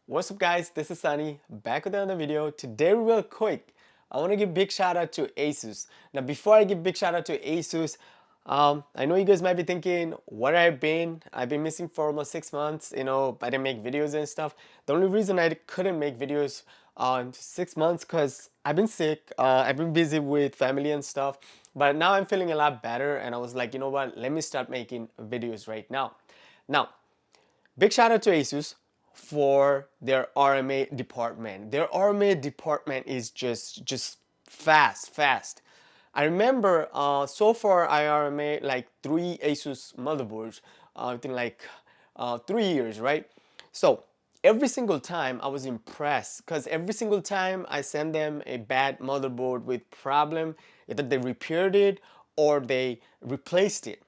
What's up guys, this is Sunny, back with another video. Today real quick, I want to give big shout out to Asus. Now before I give big shout out to Asus, I know you guys might be thinking, where I've been missing for almost 6 months, I didn't make videos and stuff. The only reason I couldn't make videos 6 months because I've been sick, I've been busy with family and stuff, but now I'm feeling a lot better and I was like, you know what, let me start making videos right now. Now, big shout out to Asus for their RMA department. Their RMA department is just fast. I remember so far I RMA like 3 Asus motherboards, I think like 3 years, right? So every single time I was impressed because every single time I send them a bad motherboard with problem, either they repaired it or they replaced it.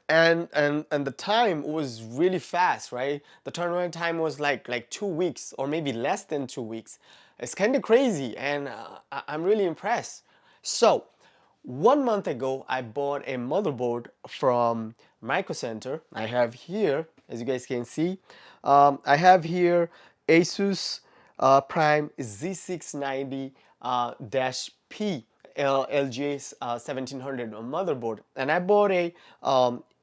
And the time was really fast, right? The turnaround time was like 2 weeks or maybe less than 2 weeks. It's kind of crazy, and I'm really impressed. So 1 month ago I bought a motherboard from Micro Center. I have here, as you guys can see, I have here Asus Prime Z690 P LGA 1700 motherboard, and I bought a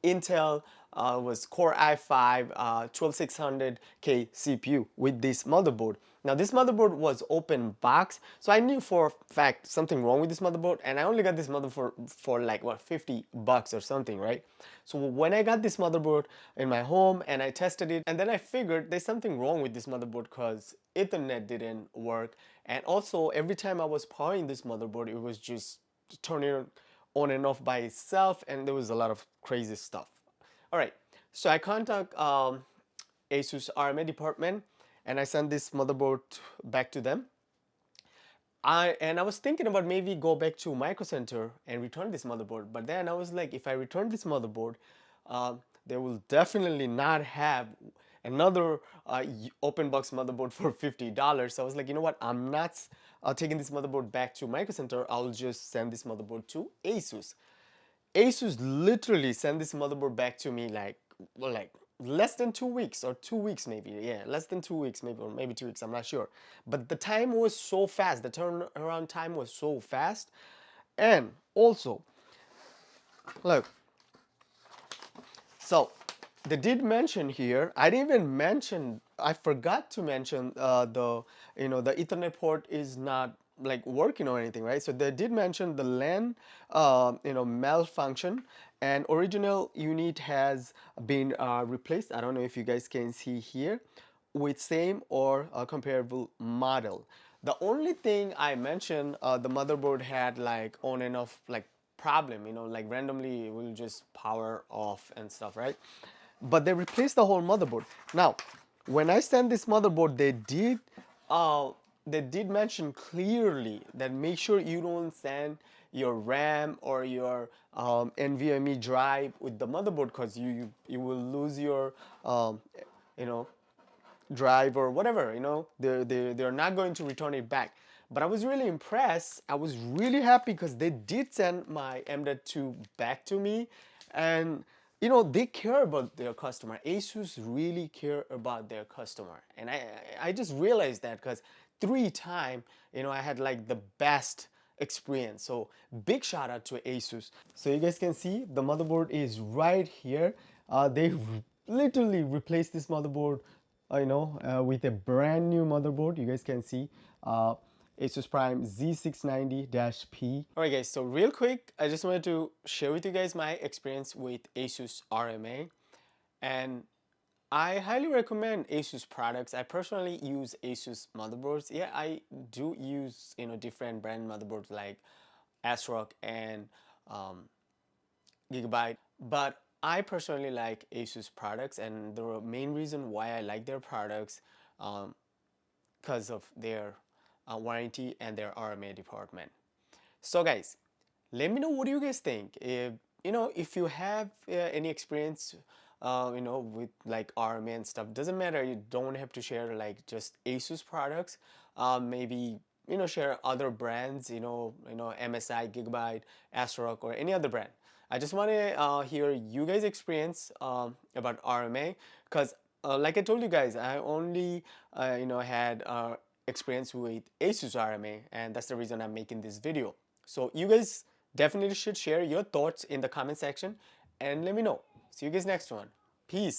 Intel was Core i5 12600K CPU with this motherboard. Now this motherboard was open box, so I knew for a fact something wrong with this motherboard, and I only got this motherboard for like what, $50 or something, right? So when I got this motherboard in my home and I tested it, and then I figured there's something wrong with this motherboard because Ethernet didn't work, and also every time I was powering this motherboard it was just turning on and off by itself, and there was a lot of crazy stuff. All right, so I contact Asus RMA department and I sent this motherboard back to them. I was thinking about maybe go back to Micro Center and return this motherboard, but then I was like, if I return this motherboard, they will definitely not have another open box motherboard for $50. So I was like, you know what, I'm not taking this motherboard back to Micro Center. I'll just send this motherboard to Asus. Asus literally sent this motherboard back to me like, well, like less than 2 weeks or 2 weeks maybe. Yeah, less than 2 weeks maybe, or maybe 2 weeks, I'm not sure. But the time was so fast. The turnaround time was so fast. And also, look, so they did mention here, I didn't even mention, I forgot to mention the Ethernet port is not like working or anything, right? So they did mention the LAN malfunction, and original unit has been replaced. I don't know if you guys can see here, with same or comparable model. The only thing I mentioned, the motherboard had like on and off like problem, like randomly it will just power off and stuff, right? But they replaced the whole motherboard. Now, when I sent this motherboard, they did mention clearly that make sure you don't send your RAM or your NVMe drive with the motherboard, because you will lose your you know drive or whatever. They're not going to return it back. But I was really impressed. I was really happy because they did send my M.2 back to me, and they care about their customer. Asus really care about their customer, and I just realized that because 3 times I had like the best experience. So big shout out to Asus. So you guys can see the motherboard is right here. They literally replaced this motherboard with a brand new motherboard. You guys can see Asus Prime Z690-P. Alright guys, so real quick, I just wanted to share with you guys my experience with Asus RMA, and I highly recommend Asus products. I personally use Asus motherboards. Yeah, I do use different brand motherboards like ASRock and Gigabyte, but I personally like Asus products, and the main reason why I like their products because of their warranty and their RMA department. So guys, let me know what do you guys think. If you have any experience with like RMA and stuff, doesn't matter. You don't have to share like just Asus products. Maybe share other brands, MSI, Gigabyte, ASRock, or any other brand. I just want to hear you guys experience about RMA, because like I told you guys, I only had experience with Asus RMA, and that's the reason I'm making this video. So you guys definitely should share your thoughts in the comment section and let me know. See you guys next one. Peace.